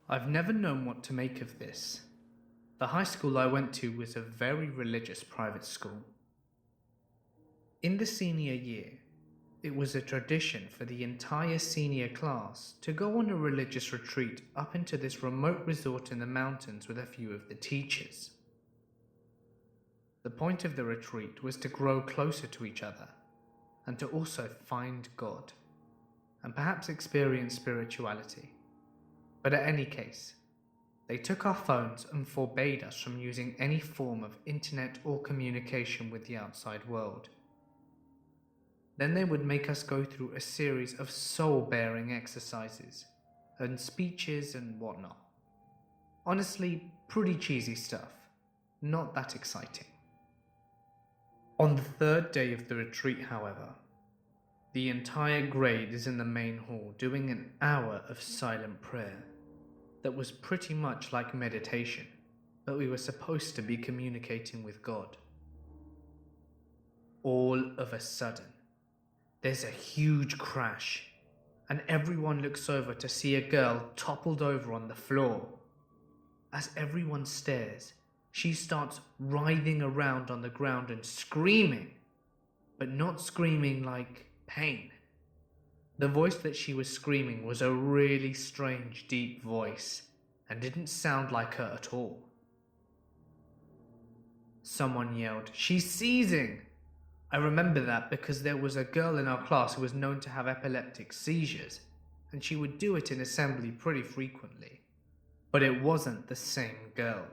I've never known what to make of this. The high school I went to was a very religious private school. In the senior year, it was a tradition for the entire senior class to go on a religious retreat up into this remote resort in the mountains with a few of the teachers. The point of the retreat was to grow closer to each other and to also find God and perhaps experience spirituality. But in any case, they took our phones and forbade us from using any form of internet or communication with the outside world. Then they would make us go through a series of soul-bearing exercises and speeches and whatnot. Honestly, pretty cheesy stuff, not that exciting. On the third day of the retreat, however, the entire grade is in the main hall doing an hour of silent prayer that was pretty much like meditation, but we were supposed to be communicating with God. All of a sudden, there's a huge crash, and everyone looks over to see a girl toppled over on the floor. As everyone stares, she starts writhing around on the ground and screaming, but not screaming like pain. The voice that she was screaming was a really strange, deep voice and didn't sound like her at all. Someone yelled, "She's seizing!" I remember that because there was a girl in our class who was known to have epileptic seizures, and she would do it in assembly pretty frequently. But it wasn't the same girl.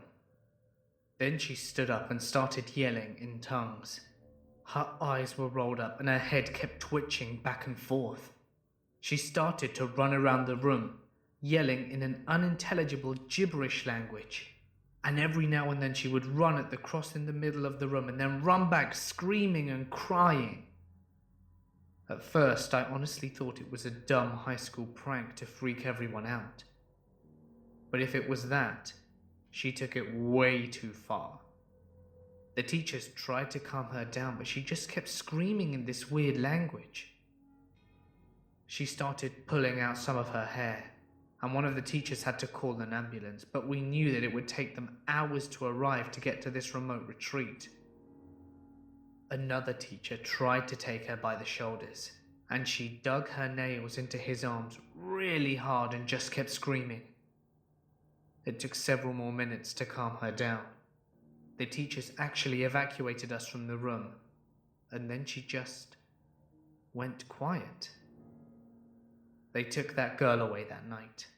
Then she stood up and started yelling in tongues. Her eyes were rolled up and her head kept twitching back and forth. She started to run around the room, yelling in an unintelligible gibberish language. And every now and then she would run at the cross in the middle of the room and then run back screaming and crying. At first, I honestly thought it was a dumb high school prank to freak everyone out. But if it was that, she took it way too far. The teachers tried to calm her down, but she just kept screaming in this weird language. She started pulling out some of her hair, and one of the teachers had to call an ambulance, but we knew that it would take them hours to arrive to get to this remote retreat. Another teacher tried to take her by the shoulders, and she dug her nails into his arms really hard and just kept screaming. It took several more minutes to calm her down. The teachers actually evacuated us from the room, and then she just went quiet. They took that girl away that night,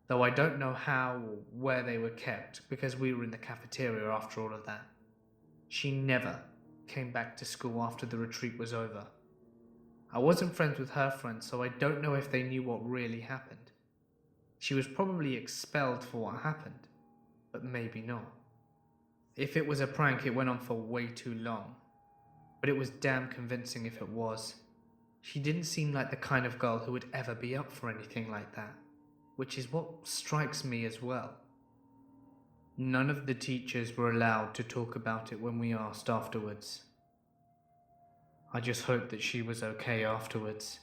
though I don't know how or where they were kept because we were in the cafeteria after all of that. She never came back to school after the retreat was over. I wasn't friends with her friends, so I don't know if they knew what really happened. She was probably expelled for what happened, but maybe not. If it was a prank, it went on for way too long, but it was damn convincing if it was. She didn't seem like the kind of girl who would ever be up for anything like that, which is what strikes me as well. None of the teachers were allowed to talk about it when we asked afterwards. I just hope that she was okay afterwards.